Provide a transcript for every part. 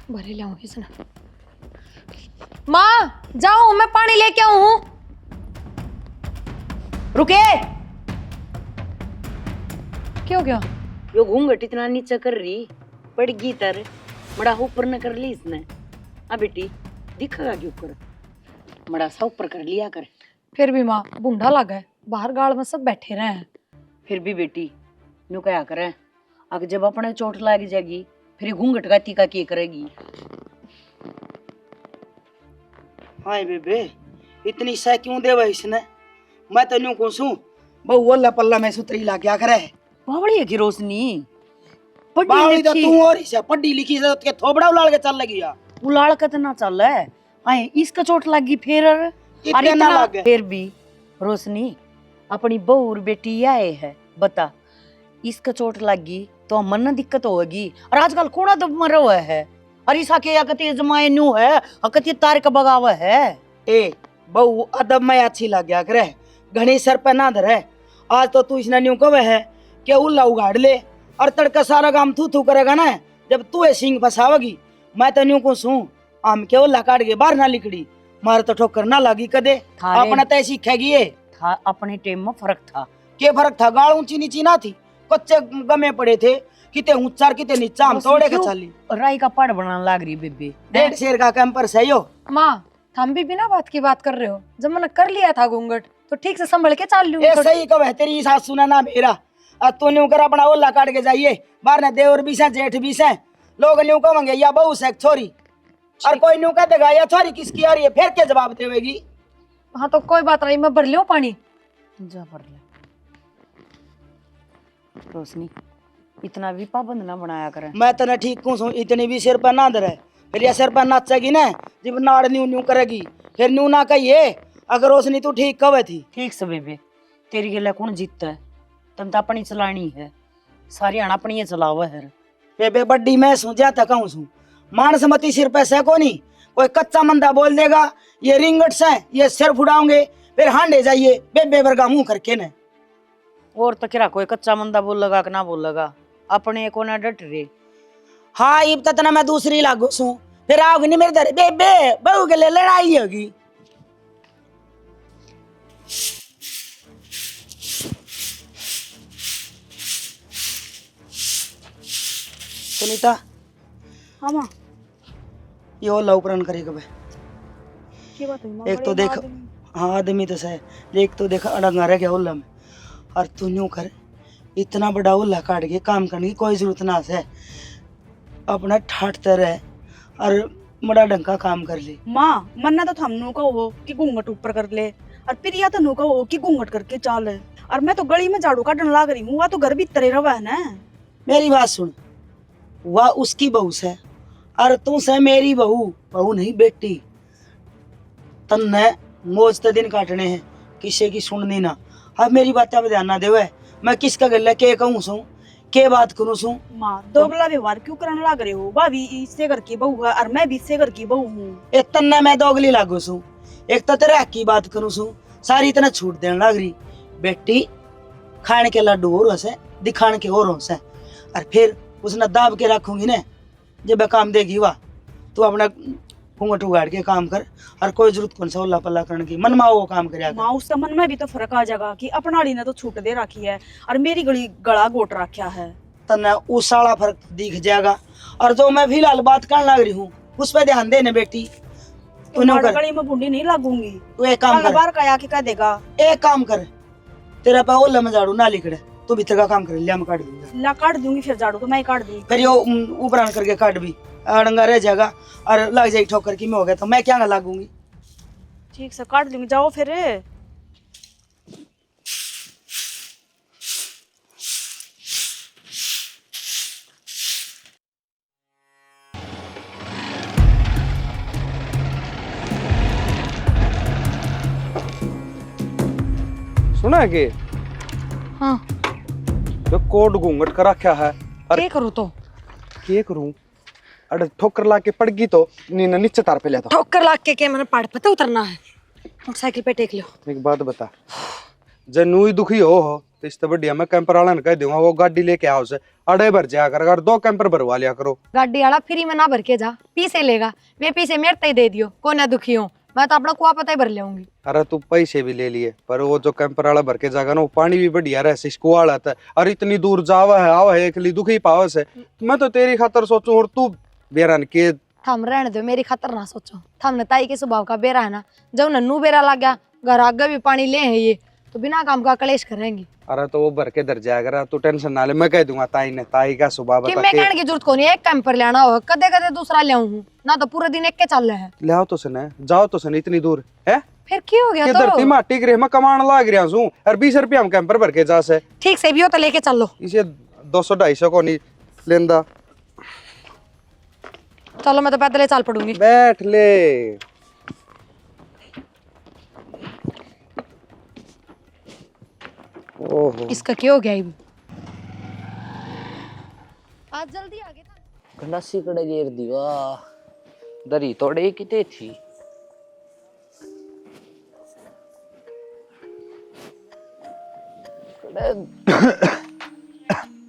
भरे लाऊं इसने। माँ जाओ, मैं पानी लेके आऊं हूँ। रुके। क्या हो गया? यो घूंघट इतना नीचा कर रही, पड़गी तर मड़ा ऊपर न कर ली इसने। आ बेटी दिखेगा क्यों ऊपर, मड़ा सा ऊपर कर लिया कर। फिर भी माँ बूढ़ा लगा है, बाहर गाड़ में सब बैठे रहे हैं। फिर भी बेटी न्यू क्या करे, अगर जब अपने चोट लग जाएगी फिर घूंघट का टीका के करेगी। हाय बेबे इतनी सह क्यों देवा इसने? मैं तो न्यू कोसू बहु वल्ला पल्ला में सुतरी ला क्या करे। बावड़ी है की रोशनी, बावड़ी तो तू और इसे पढ़ी लिखी से के थोबड़ा उलाल के चल लगी या उलाल कितना चल है। आए इसका चोट लगी फिर इतने ना लगे। फिर भी रोशनी अपनी बहू और बेटी आए है, बता इसका चोट लगी तो मन न दिक्कत होगी। और आजकल कोड़ा दब मर रहा है, और इसा के अकती जमाए न्यू है, अकती तार का बगावा है। ए बहु अदब में अच्छी लग गया करे, घनी सर पे ना धरे। आज तो तू इसने न्यू कवे है कि उल्ला उगाड़ ले और तड़का सारा काम थू थू करेगा ना, जब तू ये सिंग फसावेगी। मैं तो न्यू कोसू आम के उल्ला काट के बाहर ना लिकड़ी, मारे तो ठोकर ना लगी कदे। अपना तय सीखेगी ये था, अपने टाइम में फर्क था। के फर्क था? गाड़ ऊंची नीची ना थी, कच्चे गमे पड़े थे, किते ऊंचा किते नीचा, हम तोड़े के चाली राई का पड़ बनाने लग रही बेबे। 1.5 शेर का कैंपर सही हो। माँ हम भी बिना बात की बात कर रहे हो, जब मैंने कर लिया था घूंघट तो ठीक से संभल के चाल लूं। ए सही कब है तेरी सास सुना ना मेरा। तू न्यू कर अपना ओला काट के जाइए बाहर ना, देवर भी से जेठ भी से लोग न्यू कहेंगे या बहू से छोरी, और कोई न्यू कह देगा या छोरी किसकी आ रही है, फिर क्या जवाब देवेगी? हाँ तो कोई बात नहीं, मैं भर लियो पानी। जा भर ले। रोशनी इतना भी पाबंद ना बनाया करे। मैं तो ना ठीक हूँ, इतनी भी सिर पर ना धरे, फिर ये सिर पर नाचेगी ना जब नाड़ न्यू न्यू करेगी, फिर न्यू ना कहिए। अगर रोशनी तू ठीक कवे थी। ठीक से बेबे, तेरी गला कौन जीतता है? तुम तो अपनी चलानी है, सारी आना अपनी चलावा है। बेबे बड्डी मैं सू जाता कहूँ सू, मानस मती सिर पे से को नहीं, कोई कच्चा मंदा बोल देगा ये रिंगट से ये सिर फुड़ाओगे, फिर हांडे जाइए बेबे वर्गा मुंह करके न। और तो क्या कोई कच्चा मंदा बोल लगा कि ना बोल लगा, अपने को ना डट रे। हाँ इब तक ना मैं दूसरी लागू सू, फिर आओगी नहीं मेरे दर बेबे बहू के लिए लड़ाई होगी। सुनीता। हाँ माँ ये ओला उपरन करेगा बे। क्या बात है माँ? एक तो देख, हाँ आदमी तो सही, एक तो देख अड़ंगा रह गया ओला में, और तू न्यू कर इतना बड़ा ओला काट के काम करने की कोई जरूरत ना है, अपना ठाटते रहे और बड़ा ढंग का काम कर ले। माँ मन्ना तो थमनू का हो कि घूंघट ऊपर कर ले, और प्रिया तो नू का हो कि घूंघट करके चाल है। और मैं तो गली में झाड़ू काटने लाग रही हूँ, वह तो घर भीतर ही रवा है ना। मेरी बात सुन, वह उसकी बहू से और तू से मेरी बहू, बहू नहीं बेटी। तन्ने मौज ते दिन काटने हैं, किसी की सुननी ना। अब मेरी बातें में ध्यान ना देवे, मैं किसका गले के कहूँ सू के बात करूँ सू। माँ दोगला व्यवहार क्यों करने लाग रहे हो? भाभी इससे घर की बहू है और मैं भी इससे घर की बहू हूँ। एक तन्ने मैं दोगली लागू सू, एक तो तेरे हक की बात करूँ सू, सारी इतना छूट देने लग रही। बेटी खाने के लड्डू और से दिखाने के और से, और फिर उसने दाब के रखूंगी ने जब काम देगी वाह। तू अपना घूंघट उगाड़ के काम कर, और कोई जरूरत कौन सा उल्ला पल्ला करने की, मन में वो काम करे। माँ उसका मन में भी तो फर्क आ जाएगा कि अपनाड़ी ने तो छूट दे रखी है और मेरी गली गला गोट रखा है। तन्ने उस साला फर्क दिख जाएगा। और जो मैं फिलहाल बात करने लग रही हूँ उस पर ध्यान देने बेटी। तू न कर, गली में बूंदी नहीं लागूंगी। तू एक काम कर, बार कया कि कह देगा। एक काम कर, तेरा पे ओला में झाड़ू ना लिखड़े, तू भीतर का काम कर लिया, मैं काट दूंगा। ला काट दूंगी, फिर झाड़ू तो मैं ही काट दूंगी। फिर यो ऊपर करके काट भी अड़ंगा रह जाएगा और लग जाएगी ठोकर की मैं हो गया तो मैं क्या ना लागूंगी। ठीक से काट दूंगी, जाओ फिर। सुना है कि हाँ जो कोट घूंघट कर रखा है, क्या करूँ तो? के करूं? अरे ठोकर ला के पड़ गई तो नीचे तार पे ले था। ठोकर लाग के मैंने पहाड़ पे तो उतरना है, मोटरसाइकिल पे टेक लो। एक बात बता, जनू ही दुखी हो तो इससे बढ़िया मैं कैंपर वाला ने कह दूंगा वो गाड़ी लेके आओ से अड़े भर जाया कर अगर 2 कैंपर भरवा लिया करो। गाड़ी वाला फ्री में ना भर के जा, पीसे लेगा, वे पीसे मेरे तय दे दियो, को ना दुखी हो, मैं तो अपना कुआ पता ही भर लेऊंगी। अरे तू पैसे भी ले लिए पर वो जो कैंपर वाला भर के जाएगा ना वो पानी भी बढ़िया रहे सिस्को वाला था। और इतनी दूर जावा है आवा है एक ली दुखी पावा से मैं तो तेरी खातर सोचूं और तू बेरान के थम रहने दो, मेरी खतर ना सोचो। थमने ताई के स्वभाव का बेरा है ना, जब नन्नू बेरा लग गया घर आगे भी पानी ले है ये तो बिना काम का कलेश करेंगी। अरे तो वो भर के दर जाएगा तू टेंशन ना ले मैं कह दूंगा ताई ने ताई का स्वभाव कि बता मैं के कहने की जरूरत को नहीं, एक कैंपर लेना हो कदे कदे दूसरा ले आऊं ना तो पूरे दिन एक के चल रहे हैं। ले आओ तो सने जाओ तो सने इतनी दूर है फिर क्यों हो गया किधर तो ती माटी गिरे मैं कमाने लाग रहा हूं और 20 रुपया हम कैंपर भर के जा से ठीक से भी हो तो लेके चलो। इसे 200-250 को नहीं लेंदा। चलो मैं तो पैदल ही चल पड़ूंगी। बैठ ले ओहो इसका क्या हो गया ये भी? आज जल्दी आ गए था। गंडासी कड़े गेर दीवा दरी तोड़े किते थी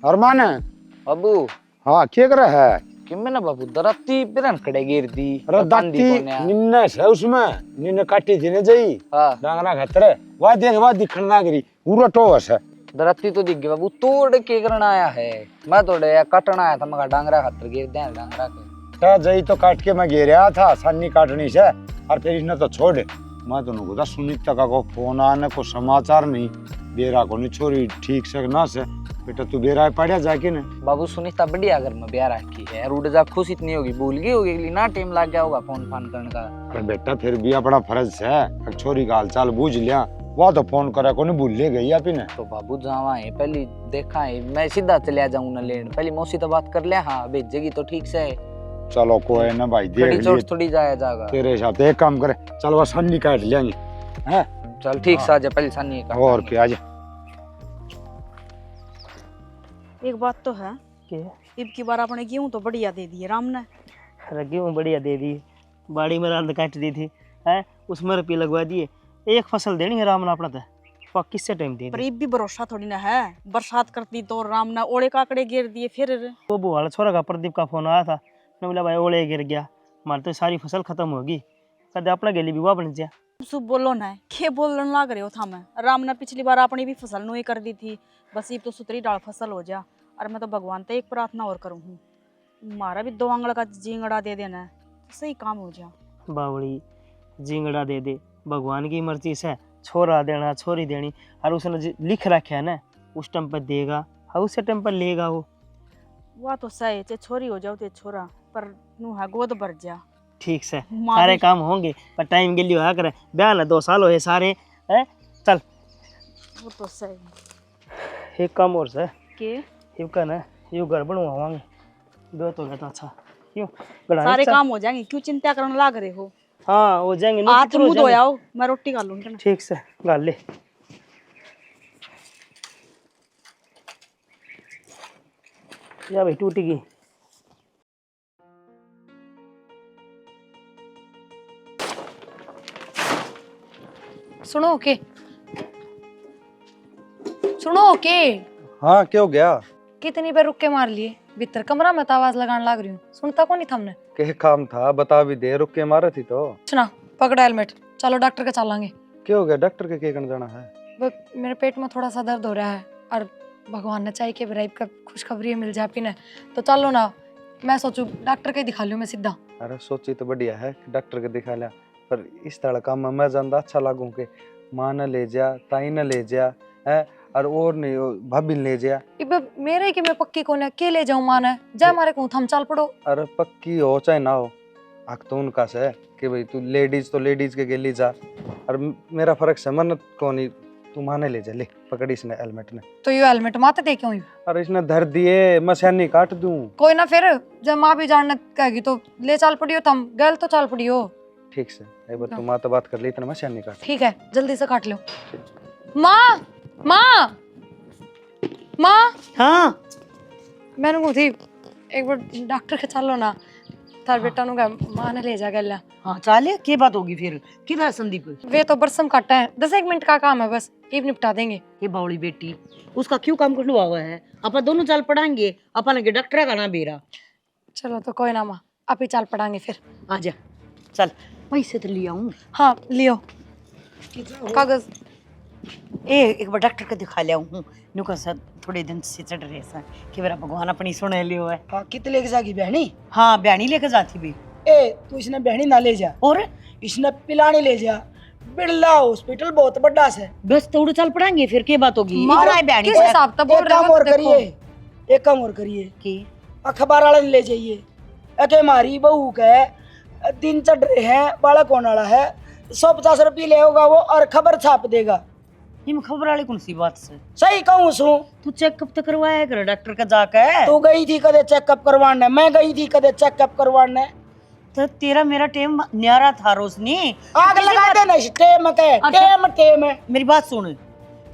अरमान बाबू हाँ क्या कर रहा है? कि मैं ना बाबू दरती पिरन कड़े गेर दी अरे दाती निन्ने है उसमें निन्ने काटी थी ने जाई हाँ डांगरा खतरे वाह देख वाह दिखण लाग रही पूरा टोस है दरती तो दिख गई बाबू तोड़ के करना आया है मैं तोड़े या कटना आया था मगर डांगरा खातर गिर दे डांगरा के ता जाई तो काट के मैं घेरया था सन्नी काटनी से और फिर इसने तो छोड़ मैं तो नुको सुनीता का को फोन आने को समाचार नहीं बेरा को नहीं छोरी ठीक से ना से बेटा तू बेरा पड़ा जाके ना बाबू सुनीता बढ़िया अगर मैं ब्याह रखी है उड़ जा खुश इतनी होगी भूल गई होगी ना टाइम लग गया होगा फोन फान करने का। अरे बेटा फिर भी अपना फर्ज है छोरी का हाल चाल बूझ लिया वो तो फोन करे को नहीं भूल ले गई आप ने तो बाबू जावा है पहले देखा है मैं सीधा चलिया जाऊं ना लेने पहले मौसी तो बात कर लिया हाँ भेजेगी तो ठीक से चलो कोई ना भाई देख लिए चोट थोड़ी जाया जाएगा तेरे साथ एक काम करे चल वो सन्नी काट लेंगे हैं चल ठीक से आजा पहले सानी का और क्या आजा एक बात तो है के इब की बार अपने गेहूं तो बढ़िया दे दिए राम ने। गेहूँ बढ़िया दे दी, बाड़ी में रात काट दी थी है उसमें रुपये लगवा दिए। एक फसल देनी है राम ने अपना तो किससे टाइम दे पर इब भी भरोसा थोड़ी ना है, बरसात करती तो राम ने ओले काकड़े गिर दिए फिर वो बुआ वाला छोरा का प्रदीप का फोन आया था मैं बोला भाई ओले गिर गया हमारी तो सारी फसल खत्म होगी कदे अपना गेली भी हुआ बन जा सुब बोलो ना खे बोलन लाग रहे हो था मैं राम ने पिछली बार अपनी भी फसल नुई कर दी थी बस इब तो सुतरी डाल फसल हो जा। और मैं तो भगवान से एक प्रार्थना और करूँ हूँ मारा भी 2 आंगड़ का जींगड़ा दे देना है तो सही काम हो जा। बावड़ी जिंगड़ा दे दे भगवान की मर्जी से छोरा देना छोरी देनी और उसने लिख रखा है ना उस टाइम पर देगा और उस टाइम पर लेगा वो वह तो सही चे छोरी हो जाओ ते छोरा पर नु है गोद भर जा ठीक से माँ सारे भी- काम होंगे पर टाइम के लिए होया करे ब्याह ना 2 साल हुए सारे हैं चल वो तो सही एक काम और से के यू का ना यू घर बनवावांगे दो तो गया अच्छा क्यों गड़ा सारे काम हो जाएंगे क्यों चिंता करने लाग रहे हो। हाँ हो जाएंगे नहीं आज कितने हो मुंह जाएंगे? धोया हो मैं रोटी खा लूंगी ना। ठीक से गाल ले या भाई टूटी गई सुनो के सुनो के हाँ क्या हो गया कितनी बार रुक के मार लिए भीतर कमरा में तो आवाज लगाने लग रही हूँ सुनता को नहीं थमने क्या काम था बता भी दे रुक के मारा थी तो सुना पकड़ हेलमेट चलो डॉक्टर के चलांगे। क्या हो गया डॉक्टर के करने जाना है मेरे पेट में थोड़ा सा दर्द हो रहा है और भगवान ने चाहिए कि ब्राइब का खुशखबरी मिल जाए पीने तो चलो ना मैं सोचू डॉक्टर के दिखा लूँ मैं सीधा। अरे सोची तो बढ़िया है कि डॉक्टर के दिखा लिया पर इस तरह का मैं जानता अच्छा लागू के माँ न ले जा ताई न ले जा है और नहीं भाभी न ले जा इबे मेरे की मैं पक्की को ने के ले जाऊं माने जा मारे को थम चल पड़ो। अरे पक्की हो चाहे ना हो हक तो उनका से कि भाई तू लेडीज तो लेडीज के गेली जा और मेरा फर्क से मन को नहीं तू माने ले जा ले पकड़ी इसने हेलमेट ने तो ये हेलमेट माते दे क्यों अरे इसने धर दिए मैं सैनी काट दूं कोई ना फिर जब माँ भी जानने कहेगी तो ले चल पड़ियो थम गल तो चल पड़ियो ठीक से एक बार तू माँ तो बात कर ली इतना मैं सैनी काट ठीक है जल्दी से काट लो। माँ माँ माँ हाँ मैंने को थी एक बार डॉक्टर के चलो ना थार बेटा नु मान ले जा गल्ला। हाँ चाले की बात होगी फिर किधर संदीप वे तो बरसम काटा है, 10 मिनट का काम है बस, ये निपटा देंगे। ये बावली बेटी उसका क्यों काम करवा हुआ है? अपन दोनों चाल पढ़ाएंगे, अपन के डॉक्टर का ना बेरा। चलो तो कोई ना माँ, आप ही चाल पड़ाएंगे फिर। आजा चल पैसे तो लिया हूँ। हाँ लियो कागज। एक बार डॉक्टर को दिखा लिया हूँ नुका सर थोड़े दिन से चढ़ रहे सा कि मेरा भगवान अपनी सुने लियो है। हाँ कितने लेके जागी बहनी? हाँ बयानी लेकर जाती भी। ए तू इसने बहनी ना ले जा और इसने पिलाने ले जा। बिरला हॉस्पिटल बहुत बड़ा है। बस थोड़ा चल पड़ाएंगे फिर की बात होगी। मारो, इतना ही बयानी किस हिसाब तक बोल एक रहे काम हो और तो देखो। करिए, एक काम और करिए, की अखबार वाले ने ले जाइए। अके हमारी बहू के दिन चढ़ रहे हैं, बालक होने वाला है, 150 रुपये ले होगा वो और खबर छाप देगा। ये खबर वाली कौन सी बात से? सही कहूँ सू? तू चेकअप तो करवाया कर डॉक्टर का जाकर। तू गई थी कदे चेकअप करवाने, मैं गई थी कदे चेकअप करवाने। तो तेरा मेरा टेम न्यारा था रोशनी। आग लगा देना इस टेम के, टेम टेम। मेरी बात सुन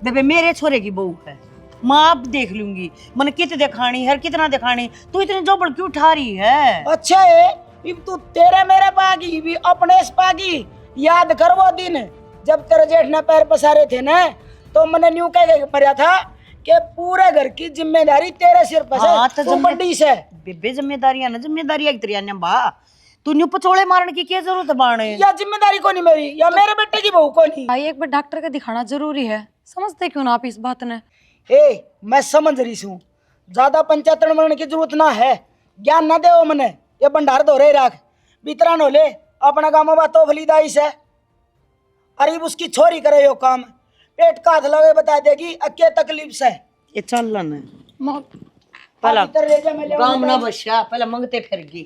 बेबे, मेरे छोरे की बहू है, माँ अब देख लूंगी। मन कित दिखानी है कितना दिखानी, तू इतनी जोबड़ क्यों उठा रही है? अच्छा है अब तू तेरे मेरे पागी भी अपने पागी। याद कर वो दिन जब तेरे जेठ ने पैर पसारे थे ना, तो मैंने न्यू कह के मरिया था कि पूरे घर की जिम्मेदारी तेरे सिर पर हाँ, है। तू बड़ी से बेबे जिम्मेदारियां ना जिम्मेदारियां तेरी अन्य बा, तू न्यू पचोड़े मारने की क्या जरूरत है बाणे? या जिम्मेदारी को नहीं मेरी या मेरे बेटे की बहू को नहीं। भाई एक बार डॉक्टर का दिखाना जरूरी है, समझते क्यों ना आप इस बात ने? ए मैं समझ रही हूँ, ज्यादा पंचायत बनने की जरूरत ना है। ज्ञान ना दे मने, ये भंडार धो रहे राख बितरा नो ले अपना काम बातो फलीदाई से। अरे उसकी छोरी करे यो काम, पेट का हाथ लगे बता देगी अक्के तकलीफ से। ये चल लन माँ पहला भीतर ले जा, मैं ले काम ना बच्चा पहले मंगते फिरगी।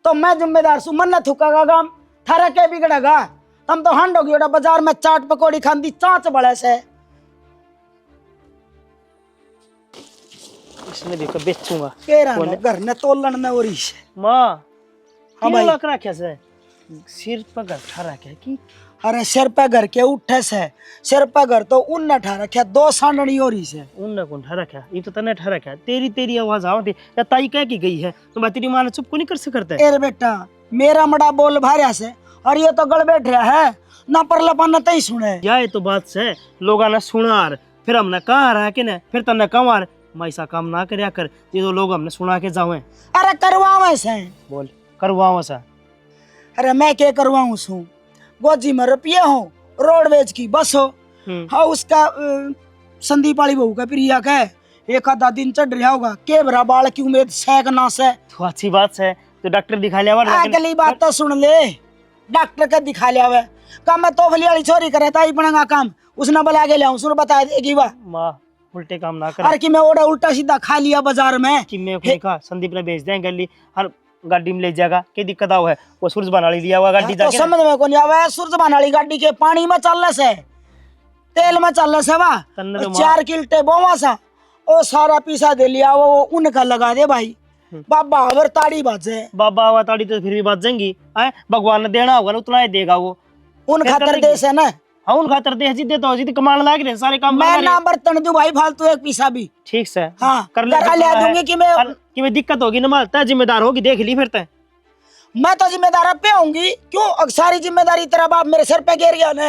तो मैं जिम्मेदार सु, मन न थुकागा काम थारा के बिगड़ेगा। तम तो हंड होगी ओड़ा बाजार में चाट पकौड़ी खांदी चांच बड़े से। इसने देखो बेचूंगा केरा न घर ने तोलन में ओरी से। माँ। हाँ क्यों भाई। लग रखा से सिर पर गठा रखा है कि अरे सिर पे घर के उठे से, सिर पे घर तो उन न ठा रखे, दो सांडनी ओरी से। उन कौन ठा रखा? ये तो तने ठा रखा। तेरी तेरी आवाज आवती या ताई कह की गई है तो मैं तेरी माँ ने चुप को नहीं कर सकता है। एरे बेटा मेरा मड़ा बोल भारिया से और ये तो गड़ बैठ रहा है ना, पर लपाना तई सुने। या ये तो बात से लोग ने सुनार फिर हमने कहा रहा कि ना फिर तने कमार मैं ऐसा काम ना करया कर ये तो लोग हमने सुना के जावे। अरे करवावे से। बोल करवाओ सा। अरे मैं क्या करवाऊं सू? गोजी में रुपये हो, रोडवेज की बस हो, हाँ उसका संदीप वाली बहू का प्रिया का एक आधा दिन चढ़ रहा होगा के भरा बाल की उम्मीद सैक ना से। तो अच्छी बात है तो डॉक्टर दिखा लिया अगली बात तो सुन ले, डॉक्टर का दिखा लिया हुआ काम मैं तो वाली छोरी करे ताई बनेगा काम उसने बुला के लिया सुन बता देगी वाह माँ उल्टे काम ना कर। अरे कि मैं ओड़ा उल्टा सीधा खा लिया बाजार में कि मैं को कहा संदीप ने भेज दें गली हर गाड़ी में ले जाएगा क्या दिक्कत आओ है वो सूरज बना लिया हुआ गाड़ी तो जाके समझ में कौन आवा सूरज वाली गाड़ी के पानी में चलने से तेल में चलने से वाह तन्ने तो 4 किल्टे बोवा सा ओ सारा पीसा दे लिया वो उनका लगा दे भाई बाबा अगर ताड़ी बाजे बाबा अवताड़ी तो फिर भी बात जाएंगी है भगवान ने देना होगा ना उतना ही देगा वो उन क्या खातर करेगी? देश है ना हाँ उन खातर दे जिद्दे तो जिद्द कमाने लायक रहे सारे काम मैं करने ना बर्तन दूं भाई फालतू एक पीसा भी ठीक से हाँ कर ले करा ले दूंगी कि मैं दिक्कत होगी ना मालता जिम्मेदार होगी देख ली फिर तय मैं तो जिम्मेदार अब पे होंगी क्यों अब सारी जिम्मेदारी तेरा बाप मेरे सर पे गिर गया ना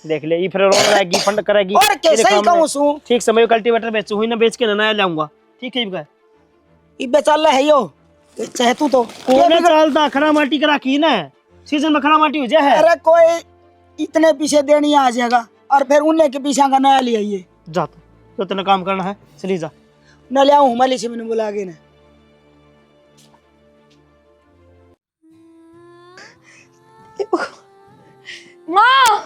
देख ले ये फिर रोन रहेगी फंड करेगी और कैसे ही कहूं सू ठीक समय कल्टीवेटर बेचू हुई ना बेच के नया लाऊंगा ठीक है इबका इबे चल है यो चाहे तू तो कोने चलता खरा माटी करा की ना सीजन में खरा माटी हो जाए अरे कोई इतने पीछे देनी आ जाएगा और फिर उन्हें के पीछे का नया ले आइए जा तो तेने काम करना है चली जा न ले आऊं मली से मैंने बुला के ना माँ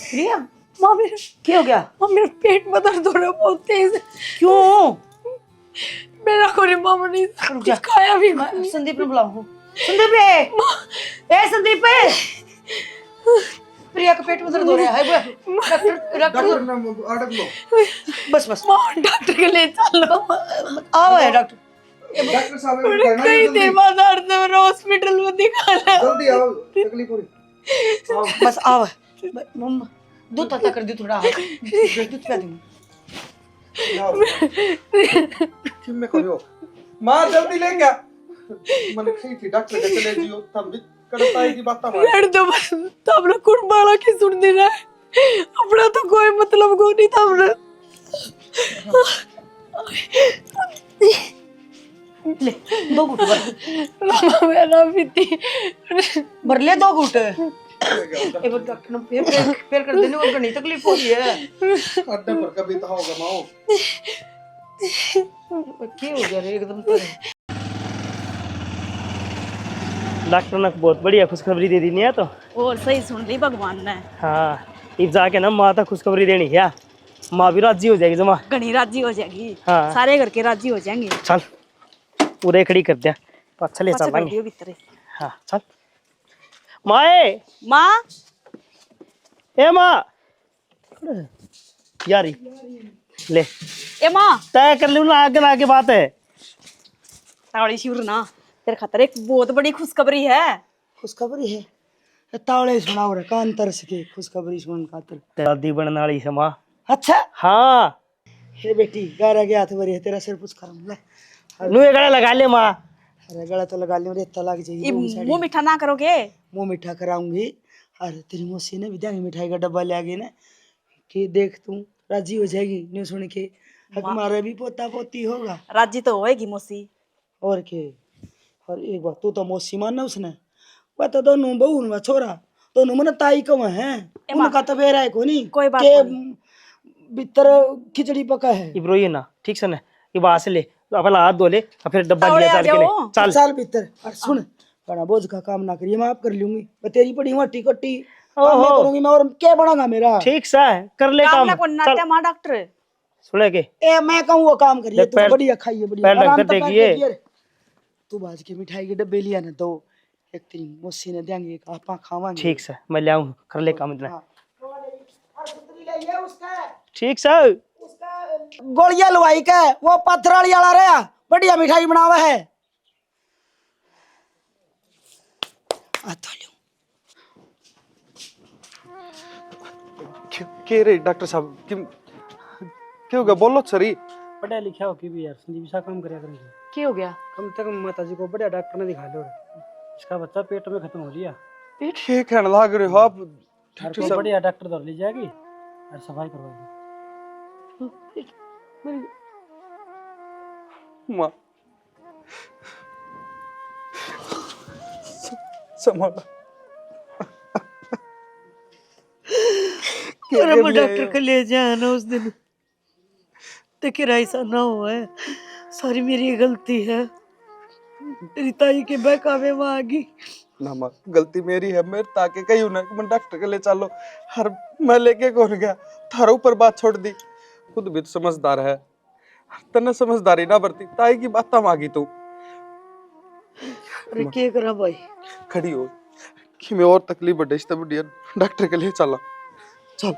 प्रिया माँ मेरे क्या हो गया? माँ मेरे पेट में दर्द हो रहा है बहुत तेज। क्यों? मेरा कोई मामा नहीं रुक जा। कुछ खाया भी मैं नहीं। संदीप ने बुलाऊं। संदीप ए संदीप प्रिया का पेट में दर्द हो रहा है डॉक्टर डॉक्टर बस बस माँ डॉक्टर के लिए चलो। आओ है डॉक्टर डॉक्टर साहब कई देर बाद दर्द हो रहा हॉस्पिटल में दिखाना। जल्दी आओ तकलीफ हो रही बस आओ मम्मा दूध तता कर दी थोड़ा दूध पिला दूंगी किम में करियो मां जल्दी ले क्या मन खई थी डॉक्टर के चले जियो तब भी करता है की बात मार लड़ दो बस तमने कुड़बाला की सुन दी ना अपना तो कोई मतलब को नहीं तमने ले 2 घूट भर रामा मेरा पीती भर ले 2 घूट एक बार डॉक्टर ने फिर कर देने और घनी तकलीफ हो रही है। अड्डे पर कभी तो होगा माओ क्या हो गया रे एकदम तो डॉक्टर ने बहुत बढ़िया खुशखबरी दे दी नहीं है तो और सही सुन ली भगवान ने। हाँ अब जाके ना माँ तक खुशखबरी देनी है माँ भी राजी हो जाएगी जमा। घनी राजी हो जाएगी। हाँ। सारे घर के राजी हो जाएंगे। चल पूरे खड़ी कर दिया पाछा ले पाछा कर चलेंगे। दियो भीतर। हाँ चल माए माँ ए माँ यारी ले ए माँ तय कर लूँ ना आगे आगे बात है। तावड़ी शिवर ना तेरे खातर एक बहुत बड़ी खुशखबरी है। खुशखबरी है तावड़े सुनाओ रे कान तरस के खुशखबरी सुन खातर दादी बनने वाली है माँ। अच्छा हाँ हे बेटी गारा गया हाथ भरी है तेरा सिर कुछ करम ले नुए गड़ा लगा ले माँ। अरे गला तो लगा लियो रेत लग ये जाएगी मुंह मीठा ना करोगे। मुंह मीठा कराऊंगी। अरे तेरी मौसी ने भी देंगे मिठाई का डब्बा ले आगे ना कि देख तू राजी हो जाएगी न्यू सुन के हमारा भी पोता पोती होगा। राजी तो होएगी मौसी। और के और एक बात तू तो मौसी मानना उसने वह तो दोनों बहू न छोरा दोनों मन ताई कम है उनका तो बेरा है कोनी कोई बात के नहीं। भीतर खिचड़ी पका है इब्रो ये ना ठीक से ना ये बाहर से ले तो अपना हाथ धो ले और फिर डब्बा तावड़े लिया आ चल के ले जाओ। चल साल भीतर और सुन बड़ा बोझ का काम ना करिए मैं आप कर लूंगी मैं तेरी पड़ी हुआ टिकटी काम मैं करूंगी मैं और क्या बनाऊंगा मेरा ठीक सा है कर ले काम काम ना को नाट्या माँ डॉक्टर। सुने के ए मैं कहूँ वो काम करिए ले तू पैर- बढ़िया खाइए बढ़िया पैर ढंग आराम से से पैर टेकिए। टेकिए रे। तू बाज के मिठाई के डब्बे लिया ना दो एक तेरी मौसी ने देंगे एक आपा खावांगे ठीक से मैं ले आऊँ कर ले काम इतना हाँ। और सुतरी लाइए उसका ठीक सा गोलियां लुवाई के वो पत्थराली वाला रहा बढ़िया मिठाई बनावा है के रे डॉक्टर साहब क्यों हो गया बोलो सरी पढ़ा लिखा हो के भी यार संजीव सा काम करया करेंगे क्या हो गया कम से कम माता जी को बढ़िया डॉक्टर ने दिखा लो इसका बच्चा पेट में खत्म हो लिया ठीक है लाग रहे हो आप और डॉक्टर कोई साहब बढ़िया डॉक्टर दौड़ ली जाएगी और सफाई करवा दी माँ संभाला अरे मैं डॉक्टर को ले जाया ना उस दिन तो किरा ऐसा ना हुआ है सारी मेरी गलती है तेरी ताई के बहकावे में आ गई ना माँ गलती मेरी है मैं ताके कही ना मैं डॉक्टर के ले चलो हर मैं लेके कौन गया थारा ऊपर बात छोड़ दी खुद भी तो समझदार है तने समझदारी ना बरती ताई की बात मांगी तू अरे क्या करा भाई खड़ी हो कि मैं और तकलीफ बढ़े इस बढ़िया डॉक्टर के लिए चला चल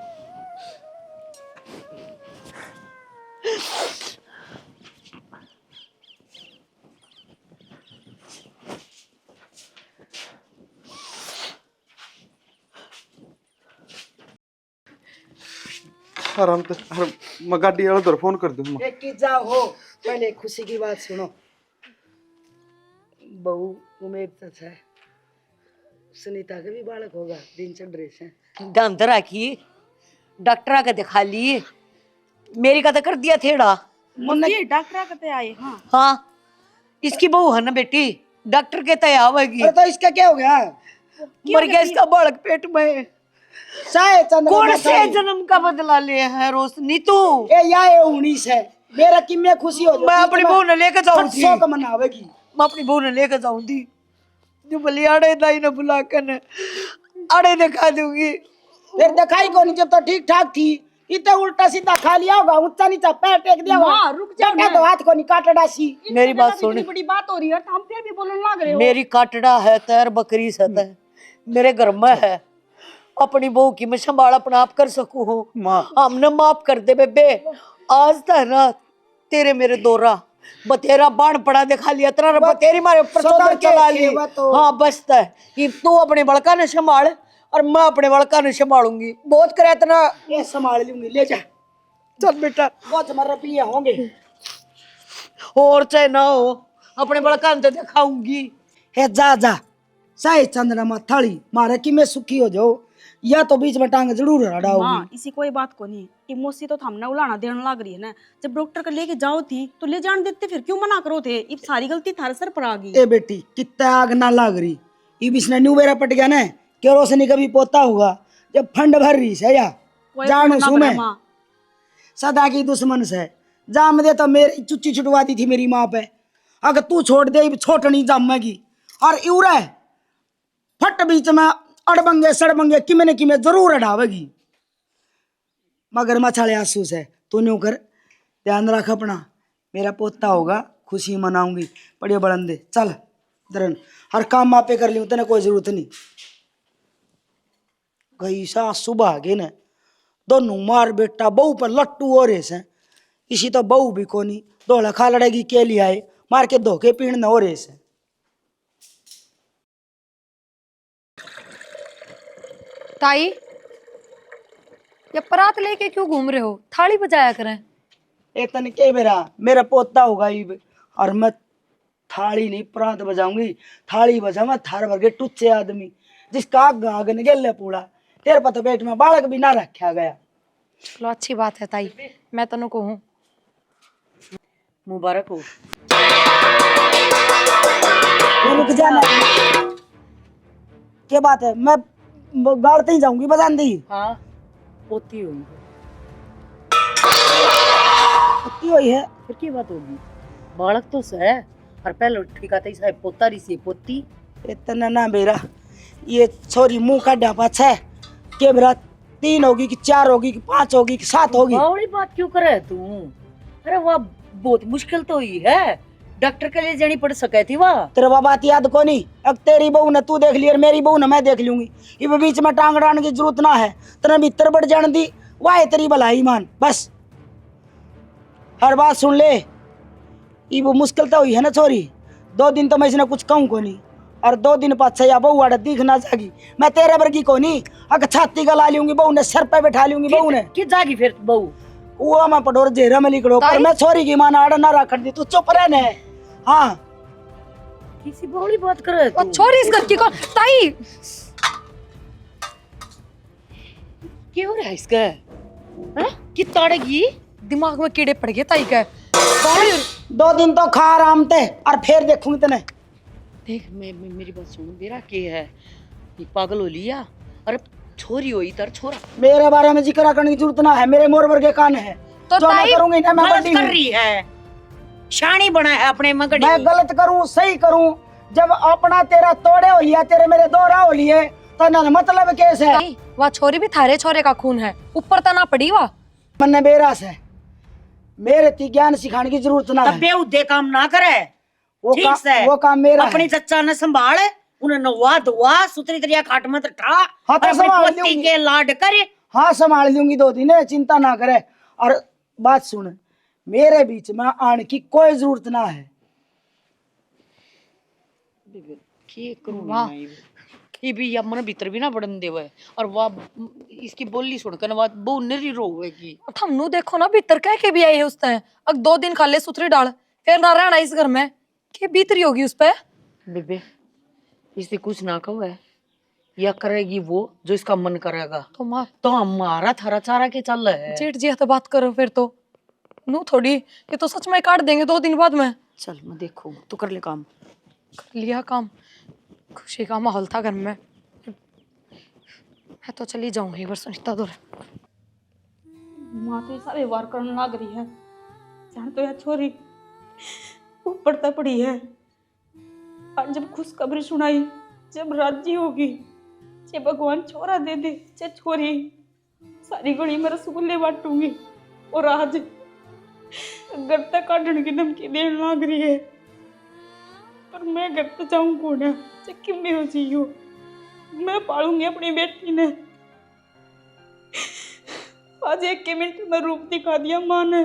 आराम से मैं गाड़ी वाला तो फोन कर दूँ एक की जाओ हो पहले खुशी की बात सुनो बहू उम्मीद तो है सुनीता के भी बालक होगा दिन चढ़ रहे हैं ध्यान तो रखिए डॉक्टर का दिखा लिए मेरी का तो कर दिया थेड़ा मम्मी डॉक्टर कहते आए। हाँ हाँ इसकी बहू है ना बेटी डॉक्टर के तय आवेगी अरे तो इसका क्या हो गया मर गया इसका बालक पेट में शायद चंद्रमा कौन से बताई। जन्म का बदला ले है रोशनी तू ए या ये 19 है मेरा किम्मे खुशी हो मैं अपनी बहू ने लेकर जाऊंगी सौ का मनावेगी मैं अपनी बहू ने लेकर जाऊंगी जो भले आड़े दाई ने बुलाकर आड़े दिखा दूंगी फिर दिखाई को नहीं जब तो ठीक ठाक थी इतना उल्टा सीधा खा लिया होगा ऊंचा नीचा पैर टेक दिया होगा माँ, रुक जा देखा तो हाथ को नहीं काट डासी मेरी बात सुन बड़ी बात हो रही है हम फिर भी बोलने लग रहे हो। मेरी काटड़ा है तैर बकरी सत है मेरे घर में है अपनी बहू की मैं संभाल अपना आप कर सकूं हूँ माँ हमने माफ कर दे बेबे आज तो है ना तेरे मेरे दोरा बतेरा बाण पड़ा दिखा लिया तेरा बतेरी मारे ऊपर सदा चौदर के चला ली खेवा तो। हाँ बसता है कि तू अपने बड़का ने संभाल और मैं अपने बड़का ने संभालूंगी बहुत करे इतना ये संभाल लूंगी ले जा चल बेटा बहुत हमारे रुपये होंगे और चाहे ना हो अपने बड़ा काम तो दिखाऊंगी। हे जा जा चाहे चंद्रमा थड़ी मारे कि मैं सुखी हो जाओ या तो बीच में टांग जरूर हड़ाओगी। माँ इसी कोई बात को नहीं, इमोसी तो हमने उलाना देने लग रही है ना। जब डॉक्टर को लेके जाओ थी तो ले जान देते, फिर क्यों मना करो थे? अब सारी गलती थारे सर पर आ गई। ए बेटी कितना आग ना लाग रही, इब इसने न्यू बेरा पट गया ना कि रोशनी कभी पोता होगा जब फंड भर रही है या कोई जानू मना सू करे मैं माँ। सदा की दुश्मन से जाम दे तो मेरी चुच्ची छुटवा दी थी मेरी माँ पे, अगर तू छोड़ दे छोटनी जामेगी और इउरे फट बीच में अड़बंगे सड़बंगे किमे न किमे जरूर अड़ावेगी। मगर मछाले आंसू से तू न्यू कर, ध्यान रख अपना, मेरा पोता होगा खुशी मनाऊंगी। पड़ियो बड़ंदे चल दरन, हर काम मापे कर लियो, तेने कोई जरूरत नहीं। गई सा सुबह आगे ने दोनों मार बेटा बहू पर लट्टू हो रहे से, इसी तो बहू भी कोनी दौड़ा खा लड़ेगी के लिए आए मार के धोखे पीण न हो रहे से। ताई ये परात लेके क्यों घूम रहे हो? थाली बजाया करें। ए तन के बेरा मेरा पोता होगा इब और मैं थाली नहीं प्रांत बजाऊंगी, थाली बजाऊंगा थार भर के टुच्चे आदमी जिसका गागन गेले पूरा, तेरे पता पेट में बालक भी ना रखा गया। चलो अच्छी बात है ताई, मैं तनु को हूँ। मुबारक हो। रुक जाना क्या बात है, मैं गाड़ते ही जाऊंगी बजान दी। हाँ पोती हुई है। पत्ती हुई है फिर की बात होगी, बालक तो है और पहले ठिकाते ही साहब पोता रही सी पोती। इतना ना बेरा ये छोरी मुंह का डापा है के बेरा 3 होगी कि 4 होगी कि 5 होगी कि 7 होगी। बावड़ी बात क्यों करे तू? अरे वाह बहुत मुश्किल तो हुई है, डॉक्टर के लिए जानी पड़ सके थी वाह। तेरे बात याद को नहीं, अब तेरी बहू ने तू देख ली और मेरी बहू ने मैं देख लूंगी, इब बीच में टांग डालने की जरूरत ना है। तेरे भीतर बढ़ जान दी वाह तेरी भलाई मान बस, हर बात सुन ले। इब मुश्किल तो हुई है ना छोरी, 2 दिन तो मैं इसने कुछ कहूँ को नहीं और 2 दिन पाछे या बहू आड़े दिख ना जागी, मैं तेरे वर्गी को नहीं अगर छाती गला लूंगी बहू ने, सर पे बैठा लूंगी बहू ने। कि जागी फिर बहू वो मैं पटोर जेरा में निकलो पर मैं छोरी की मान आड़ा ना रख दी, तू चुप रहने। हाँ किसी बावड़ी बात करे तू? छोरी इस घर की कौन? ताई क्या हो रहा है इसका? हैं? कि ताड़ेगी? दिमाग में कीड़े पड़ गए ताई के। 2 दिन तो खा आराम थे और फिर देखूंगी तेने। देख मेरी बात सुन, मेरा क्या है ये पागल हो लिया? अरे छोरी हुई तर छोरा मेरे बारे में जिक्र करने की जरूरत ना है, मेरे मोर वर्गे कान है तो जो मैं करूंगी ना मैं गलत बड़ी कर हूँ। रही है, शानी बना है अपने मगड़ी। मैं गलत करूं सही करूं, जब अपना तेरा तोड़े हो लिया तेरे मेरे दोहरा हो लिए तो ना मतलब केस है। ताई वह छोरी भी थारे छोरे का खून है, ऊपर तना पड़ी वह। मन बेरास है, मेरे ती ज्ञान सिखाने की जरूरत ना है। बेहुदे काम ना करे, ठीक से वो काम मेरा अपनी है। चच्चा ने संभाल, उन्हें नवा धोआ सुतरी तरिया खाट मत ठा हाँ, तो और अपनी संभाल पोती लूंगी। के लाड करे। हाँ संभाल लूंगी 2 दिन, चिंता ना करे। और बात सुन, मेरे बीच में आने की कोई जरूरत ना है। की करूं वाह। मैं ये भी या मन भीतर भी ना बढ़न देवे और वाह इसकी बोली सुनकर ना बात बहु निरी रोवेगी। थमनु देखो ना भीतर कह के भी आई है उस तय, अब 2 दिन खाले सुथरी डाल फिर ना रहना इस घर में, के भीतरी होगी उस पे। बेबे इसे कुछ ना कहो है, या करेगी वो जो इसका मन करेगा, तो माँ तो हमारा थारा चारा के चल है। जेठ जी तो बात करो फिर तो नू थोड़ी, ये तो सच में काट देंगे 2 दिन बाद में। चल मैं देखो तू कर ले काम। कर लिया काम, खुशी का माहौल था घर में। मैं तो चली जाऊंगी एक बार सुनीता दूर। माँ तो ऐसा व्यवहार करने लग रही है जान तो यह छोरी ऊपर तक पड़ी है। और जब खुशखबरी सुनाई, जब राजी होगी, जे भगवान छोरा दे दे, जे छोरी सारी गली में रसगुल्ले बांटूंगी। और आज घर तक काटने की धमकी देने लग रही है, पर मैं घर तक जाऊं कौन है? किम्मे हो जियो, मैं पालूंगी अपनी बेटी ने। आज 1 मिनट में रूप दिखा दिया माँ ने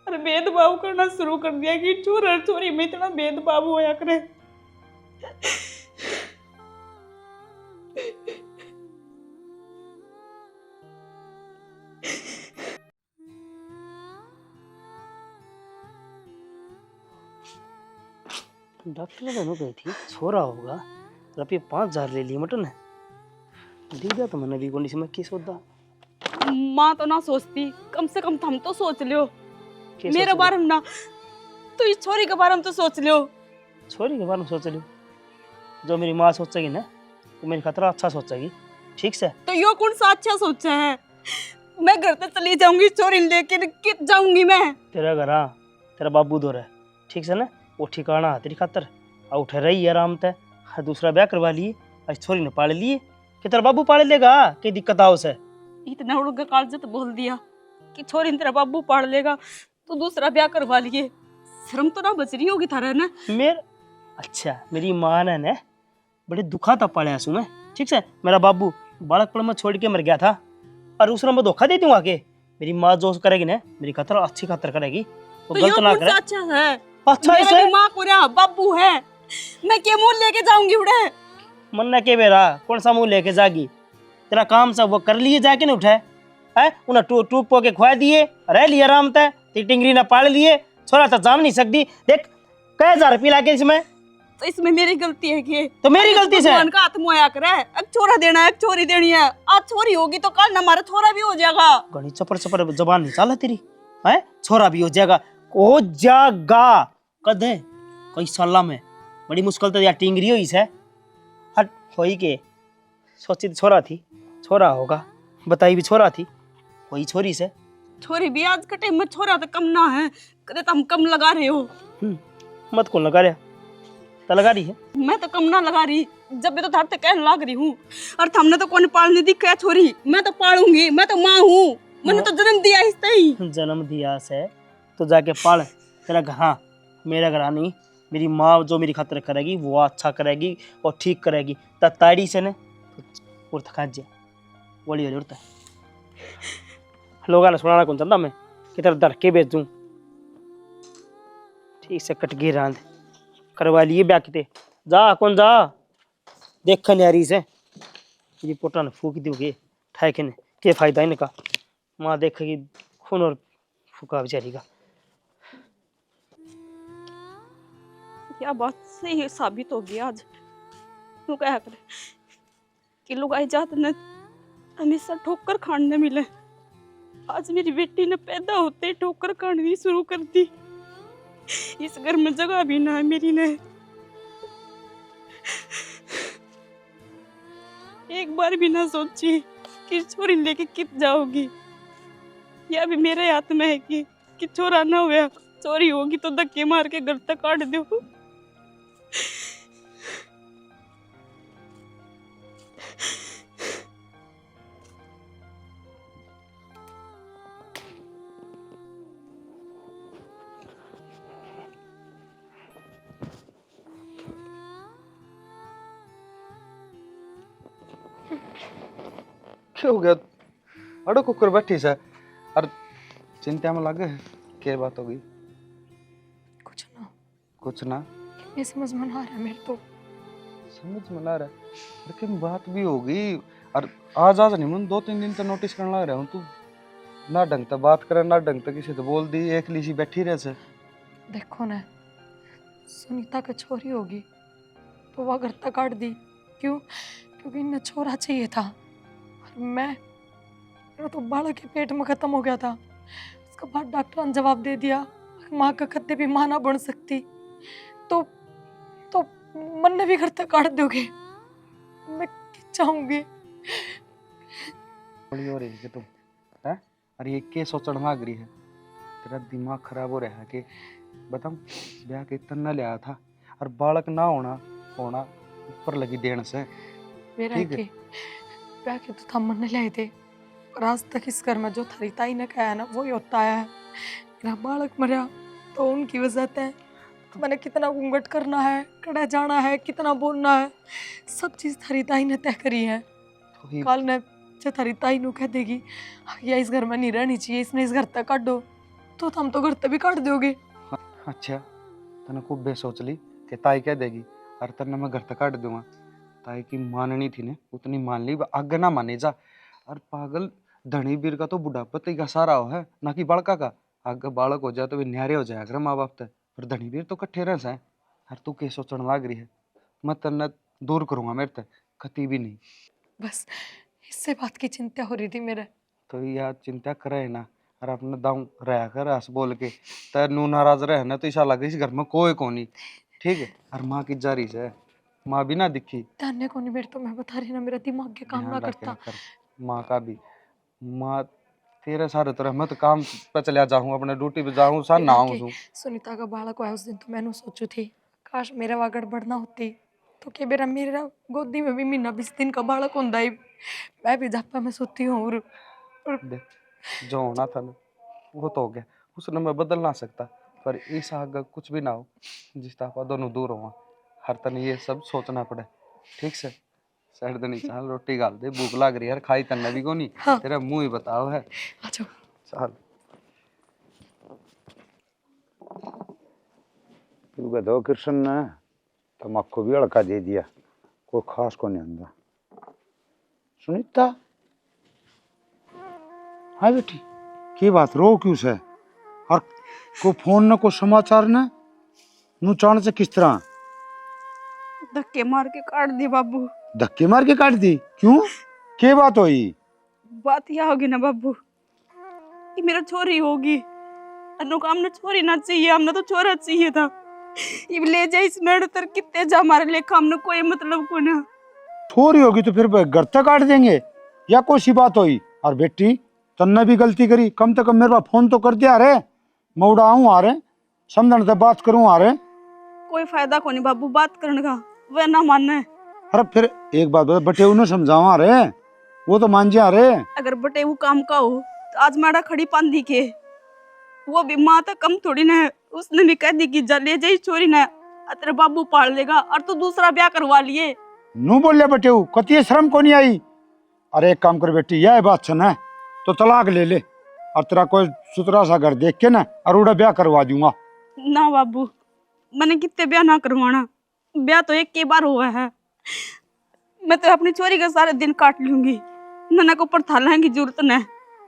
और भेदभाव करना शुरू कर दिया कि चोर और चोरी में इतना भेदभाव होया करे। डॉक्टर ने दोनों कही थी छोरा होगा रुपये 5,000 ले लिए मटन है दी दिया तो मैंने भी कंडीशन में की सोचा माँ तो ना सोचती, कम से कम तुम तो सोच लियो के मेरे सोच बारे में ना, तो इस छोरी के बारे में तो सोच लियो। छोरी के बारे में सोच लियो जो मेरी माँ सोचेगी ना वो मेरी खतरा अच्छा सोचेगी ठीक से। तो यो कौन सा अच्छा सोचा है? मैं घर तक चली जाऊंगी, चोरी लेके कित जाऊंगी मैं। तेरा घर हाँ तेरा बाबू दो है ठीक से ना, वो ठिकाना है तेरी खातर और उठे रही आराम से। हर दूसरा ब्याह करवा लिए आज छोरी ने पाल लिए कि तेरा बाबू पाल लेगा क्या दिक्कत आओ से। इतना उड़गा कालजत बोल दिया कि छोरी ने तेरा बाबू पाल लेगा तो दूसरा ब्याह करवा लिए। शर्म तो ना बच रही होगी थारा ना। अच्छा मेरी माँ ने ना बड़े दुखा था पाले आंसू में ठीक से। मेरा बाबू बालकपन में छोड़ के मर गया था और उसने मैं धोखा दे दूंगा के मेरी माँ जो करेगी ना मेरी खातर अच्छी खातर करेगी वो तो गलत ना करे। अच्छा है अच्छा मेरा इसे भी माँ को ना बाबू है, मैं के मुंह लेके जाऊंगी उड़े। मन न के बेरा कौन सा मुंह लेके जागी तेरा काम सब वो कर लिए जाके ना उठाए है उन्हें टूक पो के खुआ दिए रह लिए आराम ते टिंगरी ना पाल लिए छोरा तो जाम नहीं सकती देख कई 1000 रुपये लागे इसमें। तो इसमें मेरी गलती है कि तो मेरी गलती से भगवान का हाथ मोया करे। अब छोरा देना है, छोरी देनी है। आज छोरी होगी तो कल हमारा छोरा भी हो जाएगा। घनी चपर चपर जबान नहीं चाला तेरी है छोरा भी हो जाएगा कद है कई साल में बड़ी मुश्किल तो यार टिंगरी हुई से हट होई के सोची तो छोरा थी छोरा होगा बताई भी छोरा थी वही छोरी से। छोरी भी आज के टाइम में छोरा तो कम ना है, कदे तुम कम लगा रहे हो। मत कौन लगा रहा तो लगा रही है मैं तो कम ना लगा रही, जब भी तो थारते कहने लग रही हूँ। और हमने तो कौन पालने दी क्या छोरी, मैं तो पालूंगी, मैं तो माँ हूँ, मैंने तो जन्म दिया इस ही। जन्म दिया से तो जाके पढ़ तेरा घर हाँ मेरा घर नहीं मेरी माँ जो मेरी खातिर करेगी वो अच्छा करेगी और ठीक करेगी ताड़ी से ने और थका जा बोली हो उड़ता लोग ने सुनाना कौन चाहता मैं कि तेरा धर के बेच दूँ ठीक से कट गई रांध करवा लिए ब्याह किते जा कौन जा देख न्यारी से मेरी पोटा ने फूक दोगे ठाके ने क्या फायदा इनका माँ देखेगी खून और फूका बेचारी का। क्या बात सही साबित होगी आज। तू क्या करे कि लोग आई जात ने हमेशा ठोकर खाने मिले। आज मेरी बेटी ने पैदा होते ही ठोकर खानी शुरू कर दी। इस घर में जगह भी ना है मेरी ने। एक बार भी ना सोची कि छोरी लेके कित जाओगी। यह भी मेरे हाथ में है कि छोरा ना हुआ, चोरी होगी तो धक्के मार के घर तक काट दो। क्या हो गया अड़ो कुकर बैठी से और चिंता में लगे क्या बात हो गई? कुछ ना ये समझ में ना आ रहा है मेरे तो। समझ में ना रहा है लेकिन बात भी हो गई और आज नहीं मन 2-3 दिन से नोटिस करने लग रहा हूँ तू ना ढंग से बात करे ना ढंग से किसी तो बोल दी एक लीसी बैठी रहे से। देखो ना सुनीता का छोरी होगी तो वह घर तक काट दी क्यों? क्योंकि इन्हें छोरा चाहिए था और मेरा तो बालक के पेट में खत्म हो गया था। उसके बाद डॉक्टर ने जवाब दे दिया माँ का कत्ते भी माँ ना बन सकती तो मन ने भी घर तक काट दोगे। मैं चाहूंगी बड़ी हो रही है तुम है अरे ये क्या सोचने लग रही है? तेरा दिमाग खराब हो रहा है कि बताऊं ब्याह के इतना लिया था और बालक ना होना ऊपर लगी देने से मेरा ठीक है। के ब्याह के तो थम मन लाए थे और आज तक इस घर में जो थारी ताई ने कहा ना वही होता है। मेरा बालक मरा तो उनकी वजह से मैंने कितना घूंघट करना है, कड़ा जाना है, कितना बोलना है, सब चीज थारी ताई ने तय करी है। तो ही कल ने जो थारी ताई नु कह देगी या इस घर में नहीं रहनी चाहिए, इसने इस घर तक काट दो तो हम तो घर तक भी काट दोगे। अच्छा तने खूब बे सोच ली कि ताई कह देगी और तने मैं घर तक काट दूंगा। ताई की माननी थी ने उतनी मान ली आगे ना माने जा। और पागल धनी बीर का तो बुढ़ापा तई का सारा हो है ना कि बड़का का। आगे बालक हो जाए तो भी न्यारे हो जाए अगर माँ बाप ते पर धनी बीर तो कट्ठे रह हर तू के सोचने लग रही है? मैं तन्ने दूर करूंगा मेरे ते कती भी नहीं। बस इससे बात की चिंता हो रही थी मेरे। तो यार चिंता करे ना, और अपने दाऊ रहा कर हंस बोल के। तेनू नाराज रहे ना तो ऐसा लगे इस घर में कोई कोनी, ठीक है? और माँ की जारी से माँ भी ना दिखी, ध्यान को नहीं बैठ, तो मैं बता रही ना, मेरा दिमाग के काम ना ध्यान रखे करता। कर माँ का भी। माँ तेरे सारे तरह मैं तो काम पे चला जाऊँ, अपने ड्यूटी पे जाऊँ, सा ना कि हूँ। सुनीता का बालक हुआ उस दिन, तो मैंने सोचू थी काश मेरा वहाँ गड़बड़ ना होती, तो क्या मेरा गोदी में भी महीना 20 दिन का बालक होता ही, मैं भी जापा में सोती हूँ। और देख, जो होना था ना वो तो हो गया, उसने मैं बदल ना सकता, पर इस आगे कुछ भी ना हो जिसता आप दोनों दूर हो। हर तन ये सब सोचना पड़े, ठीक से? सर्द नहीं चाल रोटी गाल दे, भूख लग रही है यार, खाई तन्ने भी को नहीं। हाँ। तेरा मुंह ही बताओ है। अच्छा चल तू गधो कृष्ण ने तम्बाकू भी हड़का दे दिया, कोई खास को नहीं आंदा। सुनीता, हाँ बेटी, की बात रो क्यों से? और को फोन न को समाचार न नू चाण से किस तरह धक्के मार के काट दी बाबू। धक्के मार के काट दी? क्यों, के बात हुई? बात यह होगी ना बाबू कि मेरा छोरी होगी, अनु को हमने छोरी ना चाहिए, हमने तो छोरा चाहिए था। ये ले जाए इस मेड़ तर कितने जा हमारे लेखा, हमने कोई मतलब को ना। छोरी होगी तो फिर घर तक काट देंगे या कोई सी बात हुई? और बेटी तन्ने भी गलती करी, कम से कम मेरे पास फोन तो कर दिया रे, मैं उड़ाऊं आ रहे समझन से बात करूं आ रहे। कोई फायदा को नहीं बाबू बात करने का, वह ना माने। अरे फिर एक बात बता, बटे उन्हें समझावा रे, वो तो मान जा रे। अगर बटे वो काम का हो तो आज माड़ा खड़ी पांदी के, वो भी माँ तो कम थोड़ी ना है, उसने भी कह दी कि जा ले जाई छोरी ना, तेरे बाबू पाल लेगा, और तू दूसरा ब्याह करवा लिए। नू बोलिया बटे कती शर्म को नहीं आई? अरे एक काम कर बेटी, यह बात सुन है तो तलाक ले ले, और तेरा कोई सुथरा सा घर देख के ना और उड़ा ब्याह करवा दूंगा। ना बाबू, मैंने कितने ब्याह ना करवाना, ब्याह तो एक के बार हुआ है। मैं तो अपनी छोरी का सारे दिन काट लूंगी, नना को ऊपर थाला की जरूरत न।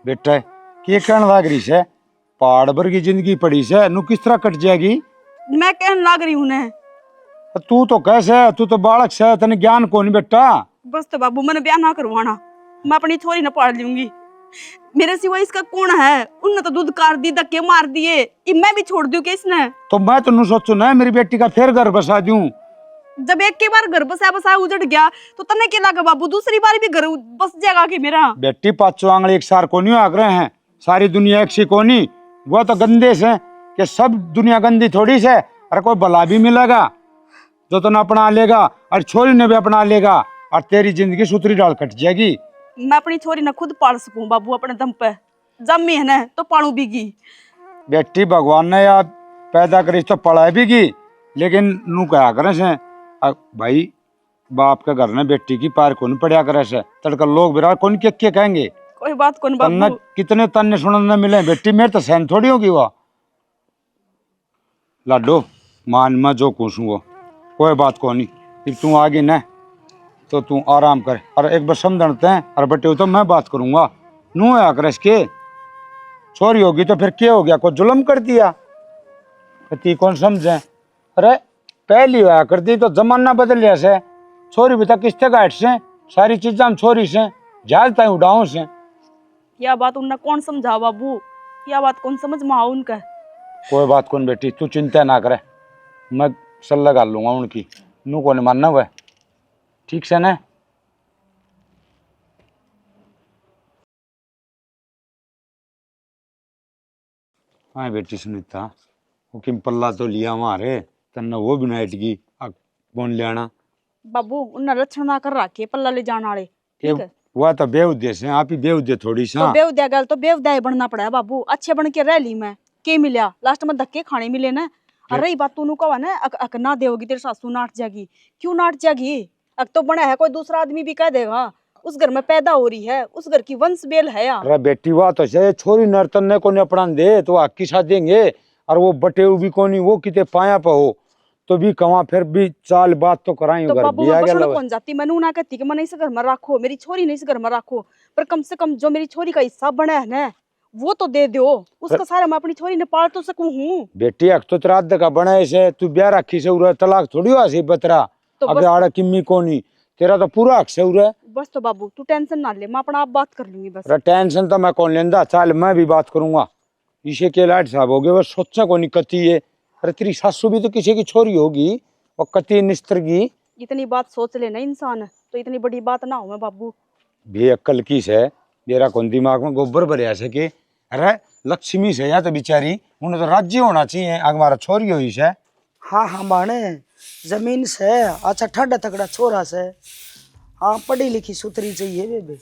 बेटा के कहने लाग रही है? पहाड़ भर की जिंदगी पड़ी से, नू किस तरह कट जाएगी? मैं कहने लाग रही हूँ न। तू तो कैसे, तू तो बालक से, तने ज्ञान कौन बेटा? बस तो बाबू मैंने ब्याह ना करवाना, मैं अपनी छोरी न पाल लूंगी, मेरे सिवा इसका कौन है? उनने तो दूध कार दी, धक्के मार दिए, ये मैं भी छोड़ दूं क्या इसने? तो मैं तो नू सोचू ना मेरी बेटी का फिर घर बसा दूं। जब एक के बार घर बसा उजड़ गया तो तने क्या लगा बाबू, दूसरी बार भी घर बस जाएगा कि मेरा? बेटी पांचों आंगले एक सार को नहीं आग रहे हैं, सारी दुनिया एक सी कोनी, वो तो गंदे से कि सब दुनिया गंदी थोड़ी से। अरे कोई भला भी मिलेगा जो तो ना अपना लेगा, और छोरी ने भी अपना लेगा, और तेरी जिंदगी सुतरी डाल कट जाएगी। मैं अपनी छोरी न खुद पाल सकूं बाबू अपने दम पे, जमी है न तो पालू बीगी। बेटी भगवान ने याद पैदा करी तो पढ़ाई भी की, लेकिन नू क्या करे से भाई, बाप के घर ने बेटी की पार कौन पढ़िया करे से, तड़का लोग बिरा कौन के कहेंगे? कोई बात कौन तन्ने बाबू, कितने तन्ने सुनने मिले बेटी, मेरे तो सहन थोड़ी होगी वो। लाडो मान मैं जो पूछूंगा, कोई बात को नहीं, जब तू आ गई ना तो तू आराम कर, और एक बार समझते हैं, और बटे तो मैं बात करूंगा, नू है आकर इसके छोरी होगी तो फिर क्या हो गया, कोई जुल्म कर दिया? कती कौन समझे? अरे पहली हुआ कर दी तो जमाना बदल गया से, छोरी भी तक किसते गाइड से, सारी चीजें हम छोरी से जहाज तय उड़ाओ से। यह बात उन्हें कौन समझा बाबू, यह बात कौन समझ में आओ उनका? कोई बात कौन बेटी, तू चिंता ना करे, मैं सल्ला गाल लूंगा उनकी, नू को नहीं मानना हुआ, ठीक से ना? हाँ बेटी सुनीता, वो किम पल्ला तो लिया हमारे तन्ने वो भी नाइट की कौन ले आना? बाबू उन्हें लक्षण ना कर रखे पल्ला ले जाने वाले, ठीक है? वह तो बेउद्देश्य है, आप ही बेउद्देश्य थोड़ी सा। तो बेवद्या गल तो बेवद्या बनना पड़ा है बाबू, अच्छे बन के रह ली मैं, के मिला लास्ट में धक्के खाने मिले ना। और रही बात तू कहा ना अक ना देगी तेरे सासू नाट जाएगी, क्यों नाट जाएगी? अक तो बना है कोई दूसरा आदमी भी कह देगा, उस घर में पैदा हो रही है, उस घर की वंश बेल है यार। अरे बेटी वाह तो से छोरी नर्तन ने को नहीं अपना दे तो आकी साथ देंगे, और वो बटे भी को नहीं, वो किते पाया पे हो तो भी कवा फिर भी चाल बात तो कराई तो घर बाबू बिया मैं गया बसण कौन जाती, मैंने ना कहती कि मैंने इस घर में रखो, मेरी छोरी ने इस घर में रखो, पर कम से कम जो मेरी छोरी का हिस्सा बना है ना वो तो दे दो, उसका सारा मैं अपनी छोरी ने पाल तो सकूं हूँ। बेटी एक तो तेरा अद्ध का बनाए से तू ब्याह रखी से उरे तलाक थोड़ी हुआ सी बतरा तो अबे बस आड़ा किम्मी कोनी तेरा तो पूरा हक से उरे बस तो बाबू तू टेंशन ना ले, मैं अपना आप बात कर लूंगी बस। अरे टेंशन तो मैं कौन लेंदा चल मैं भी बात करूंगा इसे के लाड साहब हो गए वो सोचा को कती है। अरे तेरी सासू भी तो किसी की छोरी होगी और कती निस्तर की इतनी बात सोच लेना इंसान, तो इतनी बड़ी बात ना हो मैं बाबू। भी अक्कल की से मेरा कौन दिमाग में गोबर भरिया से के अरे लक्ष्मी से या तो बेचारी उन्हें तो राज्य होना चाहिए हमारा छोरी हुई से। हाँ हाँ बाणे जमीन से अच्छा ठंडा तकड़ा छोरा से हाँ पढ़ी लिखी सुथरी चाहिए बेबे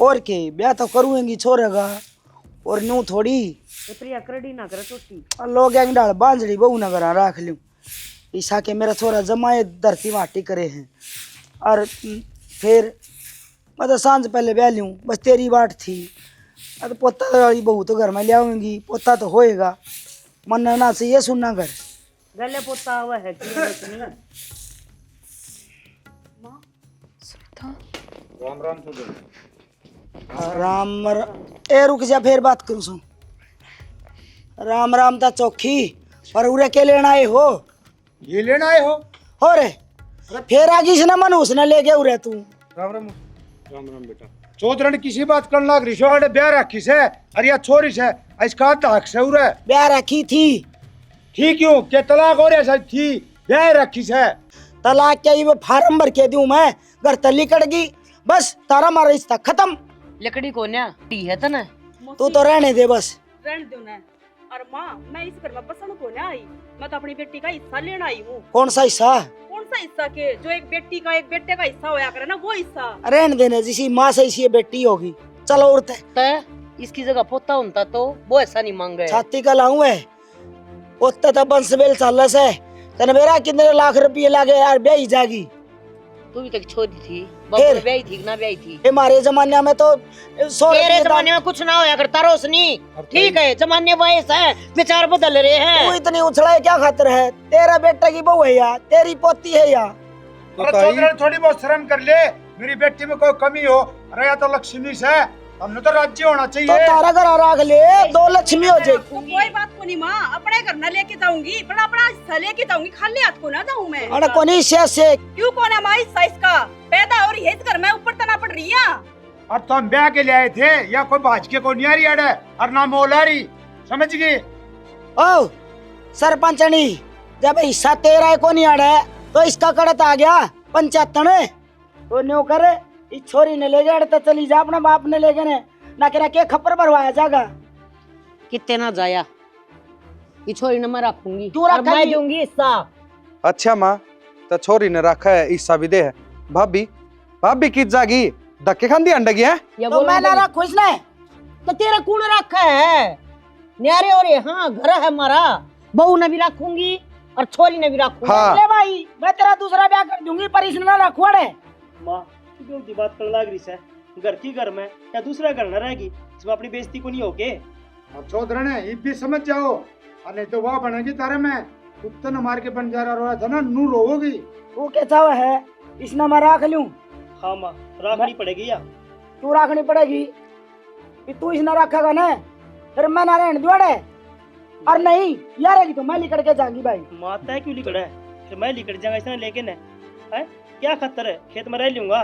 और के ब्याह तो करूँगी छोरे का और न्यू थोड़ी अकड़ी ना करे छोटी लोग एक डाल बांझड़ी बहू न करा रख लूँ ईसा के मेरा छोरा जमाए धरती माटी करे हैं और फिर मैं तो सांझ पहले ब्याह लूँ बस तेरी बात थी। अब तो पोता वाली बहू तो घर में ले आऊंगी पोता तो होएगा मन ना से ये सुनना घर गले पोता हुआ है सुनीता राम राम तो राम ए रुक जा फिर बात करूँ सो राम राम ता चौखी पर उरे के लेना आए हो ये लेना आए हो रे फिर आगी से ना मन उसने ले गया उरे तू राम राम राम राम बेटा चौधरी किसी बात करने लग रही सो ब्याह रखी से अरे या छोरी से इसका हक से उरे ब्याह रखी थी ठीक क्यों के तलाक हो रहा थी ब्याह रखी से तलाक क्या ये फार्म भर के दूं मैं घर तली कट गई बस तारा मारा रिश्ता खत्म लकड़ी को न्या है तो ना तू तो रहने दे बस रहने दो ना। और माँ मैं इस घर में बसन को ना आई, मैं तो अपनी बेटी का हिस्सा लेना आई हूँ। कौन सा हिस्सा कौन सा हिस्सा के जो एक बेटी का एक बेटे का हिस्सा होया करे ना वो हिस्सा। रहने देने जिसी माँ से इसी बेटी होगी चलो उड़ते तो इसकी जगह पोता होता तो वो ऐसा नहीं मांग गए छाती का लाऊं है उतना तो बंसबेल चाल से तने मेरा कितने लाख रुपये लागे यार ब्याही जागी तू भी तक छोरी थी फिर? ब्याही थी ना ब्याही थी हमारे जमाने में तो 100 तेरे रुपये जमाने में कुछ ना होया करता रोशनी ठीक है जमाने वयस है विचार बदल रहे तू हैं। इतनी उछला क्या खातर है तेरा बेटा की बहू है या तेरी पोती है या चौधरी थोड़ी बहुत शर्म कर ले मेरी बेटी में कोई कमी हो अरे या तो लक्ष्मी से हमने तो राज्य होना तो चाहिए तारा घर राख ले 2 लक्ष्मी हो जाए तो कोई बात को नहीं माँ, अपने घर न लेके जाऊंगी पर अपना हिस्सा लेके जाऊंगी, खाली हाथ को ना जाऊं मैं। अरे कोनी से क्यों कौन है माँ हिस्सा इसका पैदा हो रही है इस घर में ऊपर तना पड़ रही है। और तो हम ब्याह के लिए आए थे या कोई भाज के कोई नहीं आ रही अड़े और ना मोला रही समझ गई ओ सरपंचनी जब हिस्सा तेरा है कोनी अड़े तो इसका कड़त आ गया पंचायत ने तो न्यू करे इस छोरी ने ले गए तो चली जा अपने बाप ने ले गए ना करा के खप्पर भरवाया जागा कितने ना जाया ये छोरी ने मैं रखूंगी तू और रखेगी? मैं दूंगी हिस्सा। अच्छा माँ तो छोरी ने रखा है हिस्सा भी दे है भाभी भाभी की जागी धक्के खान दी अंडगी है या तो मैं ना रखू इसने तो तेरा कौन रखा है न्यारे और हाँ घर है हमारा बहू ने भी रखूंगी और छोरी ने भी रखूंगी। हाँ। ले भाई मैं तेरा दूसरा ब्याह कर दूंगी पर इसने ना रखू अड़े माँ क्यों की बात करने लग रही है घर की घर में या दूसरा घर न रहेगी इसमें अपनी बेइज्जती को नहीं होगे। अब चौधरी ने ये भी समझ जाओ और नहीं तो वह बनेगी तारे में कुत्ते न मार के बन जा रहा था ना नू रोगी तू क्या चाह है इसने मैं रख लूं हाँ माँ रखनी पड़ेगी या तू रखनी पड़ेगी कि तू इसने रखेगा ना फिर मैं ना रहने दुआड़े और नहीं यार रहेगी तो मैं लिकड़ के जाऊंगी भाई माता है क्यों लिकड़ा है फिर मैं लिकड़ जाऊंगा इसने लेके न है क्या खतर है खेत में रह लूंगा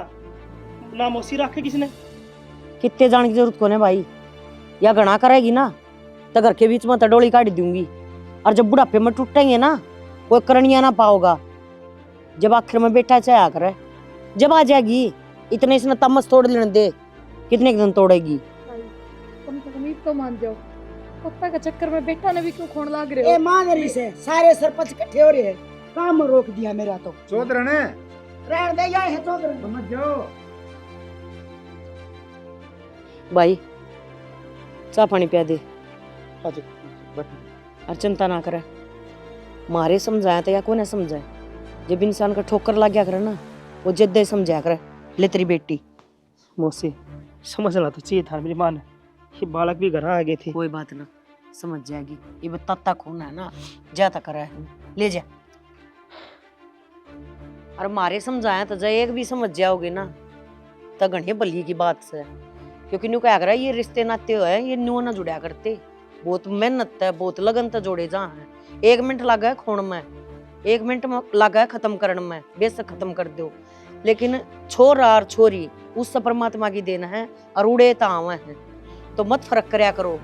ना मौसी रखे किसने कितने जाने की जरूरत कोने भाई या गणा करेगी ना तो घर के बीच में तडोली काट दूंगी और जब बुढ़ापे में टूटेंगे ना कोई करनिया ना पाओगा जब आखिर में बेटा चाहे करे जब आ जाएगी इतने इसने तमस तोड़ लेने दे कितने दिन तोड़ेगी। कम से कम तो मान जाओ पप्पा के चक्कर में बेटा ने भी क्यों खोन लाग रहे ए हो। मान रही से सारे सरपंच इकट्ठे हो रहे हैं काम रोक दिया मेरा तो चौधरी ने रहने दे जाए है चौधरी समझ जाओ भाई चाह पानी पिया दे और चिंता ना करे मारे समझाया तो या कौन समझाए जब इंसान का ठोकर लग गया करे ना वो जिद्दे समझाया करे ले तेरी बेटी मौसी समझना तो चाहिए था मेरी माँ ने ये बालक भी घर आ गए थे। कोई बात ना समझ जाएगी ये बत्ता खून है ना जाता करा है ले जा और मारे समझाया तो जय एक भी समझ जाओगे ना तो घनी बल्ली की बात से क्योंकि न्यू क्या करा ये रिश्ते नाते हो है ये न्यू ना जुड़ा करते, बहुत मेहनत है बहुत लगन तो जोड़े जा है। 1 मिनट लगा है खोण में, 1 मिनट में लगा है खत्म करने में, बेशक खत्म कर दो, लेकिन छोरा और छोरी उस परमात्मा की देन है और उड़े ताव है, तो मत फर्क करया करो।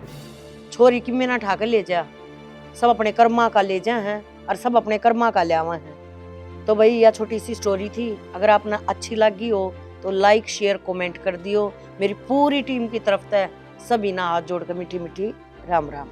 छोरी की में ना ठाकर ले जा, सब अपने कर्मा का ले जा हैं और सब अपने कर्मा का ले आवा हैं। तो भाई यह छोटी सी स्टोरी थी, अगर आपने अच्छी लगी हो तो लाइक शेयर कमेंट कर दियो। मेरी पूरी टीम की तरफ से सभी ना हाथ जोड़कर मीठी मीठी राम राम।